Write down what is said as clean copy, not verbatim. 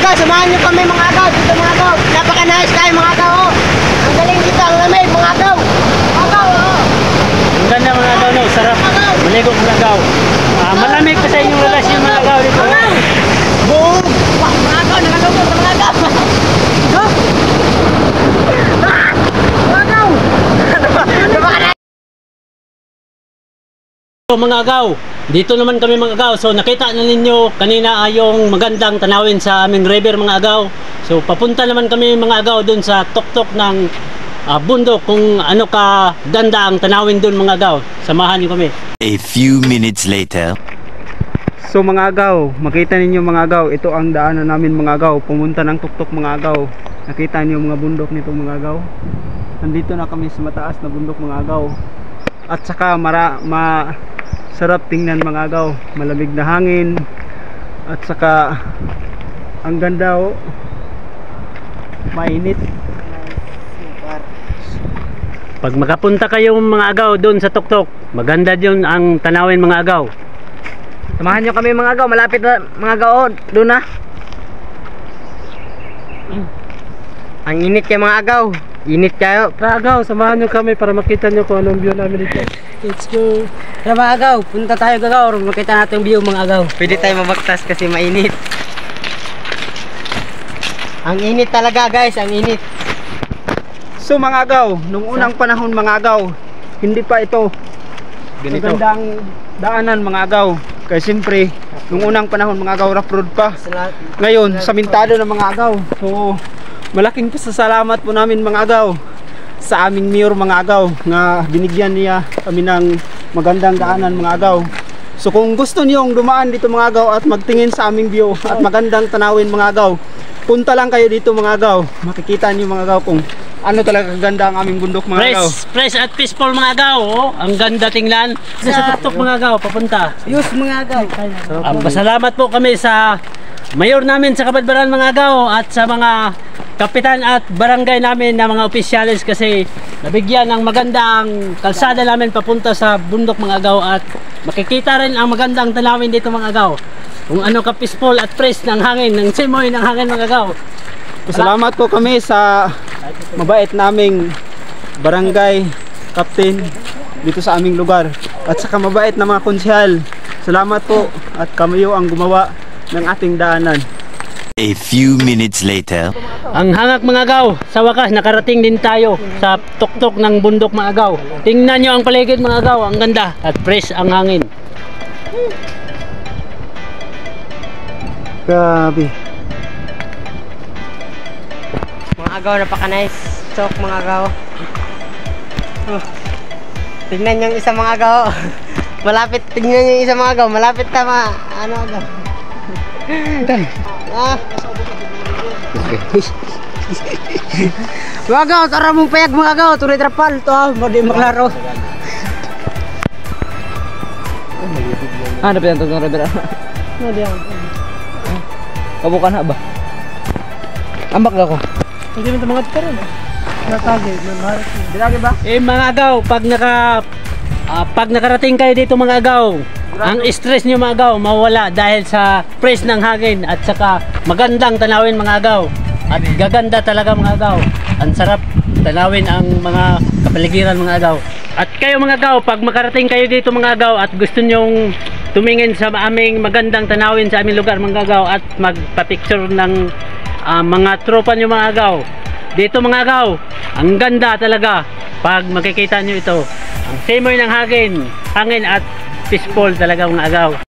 agaw, samahan nyo kami mga agaw. Dito mga agaw. Napaka-nice kayo mga agaw. Oh. Ang galing dito, ang lamig mga agaw. Agaw, oh. Ang ganda mga agaw, no? Sarap. Maligo mga agaw. Malamig pa sa inyong relasyon mga agaw dito. Boom! Wah, mga agaw, nalagaw po sa mga agaw. Mga agaw! So mga agaw, dito naman kami mga agaw. So nakita na ninyo kanina yung magandang tanawin sa aming river mga agaw. So papunta naman kami mga agaw dun sa tuktok ng bundok kung ano ka ganda ang tanawin dun mga agaw. Samahan niyo kami. A few minutes later. So mga agaw, makita ninyo mga agaw, ito ang daanan namin mga agaw, pumunta ng tuktok mga agaw. Nakita niyo mga bundok nito mga agaw. Nandito na kami sa mataas na bundok mga agaw. At saka sarap tingnan mga agaw, malamig na hangin. At saka ang ganda oh. Mainit. Pag makapunta kayo mga agaw doon sa tuktok, maganda doon ang tanawin mga agaw. Samahan nyo kami mga agaw, malapit na mga agaw, oh, doon na. Ang init kayo mga agaw. Init kayo. Tara agaw, samahan nyo kami para makita nyo kung anong view namin dito. Let's go. Tara mga agaw, punta tayo agaw, makita natin yung view mga agaw. Pwede tayo mabaktas kasi mainit. Ang init talaga guys, ang init. So mga agaw, nung unang panahon mga agaw, hindi pa ito Ganito. magandang daanan mga agaw. Kaya siyempre, nung unang panahon mga agaw, rough road pa. Ngayon, samintado ng mga agaw. So, malaking pasasalamat po namin mga agaw sa aming mayor mga agaw na binigyan niya kami ng magandang daanan mga agaw. So kung gusto niyong dumaan dito mga agaw at magtingin sa aming view at magandang tanawin mga agaw, punta lang kayo dito mga agaw. Makikita niyo mga agaw kung ano talaga kaganda ang aming bundok mga agaw. Fresh at peaceful mga agaw. Oh. Ang ganda tingnan. Sa tuktok mga agaw, papunta. Yus mga agaw. Pasalamat po kami sa mayor namin sa Kabadbaran mga agaw at sa mga kapitan at barangay namin na mga opisyalis kasi nabigyan ng magandang kalsada namin papunta sa bundok mga agaw at makikita rin ang magandang tanawin dito mga agaw. Kung ano ka peaceful at fresh ng hangin, ng simoy ng hangin mga agaw. Salamat po kami sa mabait naming barangay captain dito sa aming lugar at saka mabait na mga konsehal. Salamat po at kayo ang gumawa ng ating daanan. A few minutes later. Ang hangak mga agaw, sa wakas nakarating din tayo sa tuktok ng bundok mga agaw. Tingnan nyo ang paligid mga agaw, ang ganda at fresh ang hangin. Grabe. Mga agaw, napaka-nice. Chok mga agaw. Tignan nyo yung isa mga agaw. Malapit, tignan nyo yung isa mga agaw. Malapit tama. Ano agaw? Mga agaw, tara mong payag mga agaw. Tuloy trapal. Ito madi maklaro. Ano pa yan itong river? Ano diyan? Kabukan na ba? Ambak na ako. Hindi mo ito mga taro na. Natagay. Dilagi ba? Mga agaw, pag nakarating kayo dito mga agaw, ang stress nyo mga agaw mawala dahil sa fresh ng hangin at saka magandang tanawin mga agaw. At gaganda talaga mga agaw. Ang sarap tanawin ang mga kapaligiran mga agaw. At kayo mga agaw, pag makarating kayo dito mga agaw at gusto nyong tumingin sa aming magandang tanawin sa aming lugar mga agaw at magpa-picture ng mga tropa nyo mga agaw, dito mga agaw, ang ganda talaga pag makikita nyo ito. Ang simoy ng hangin at peaceful talaga mga agaw.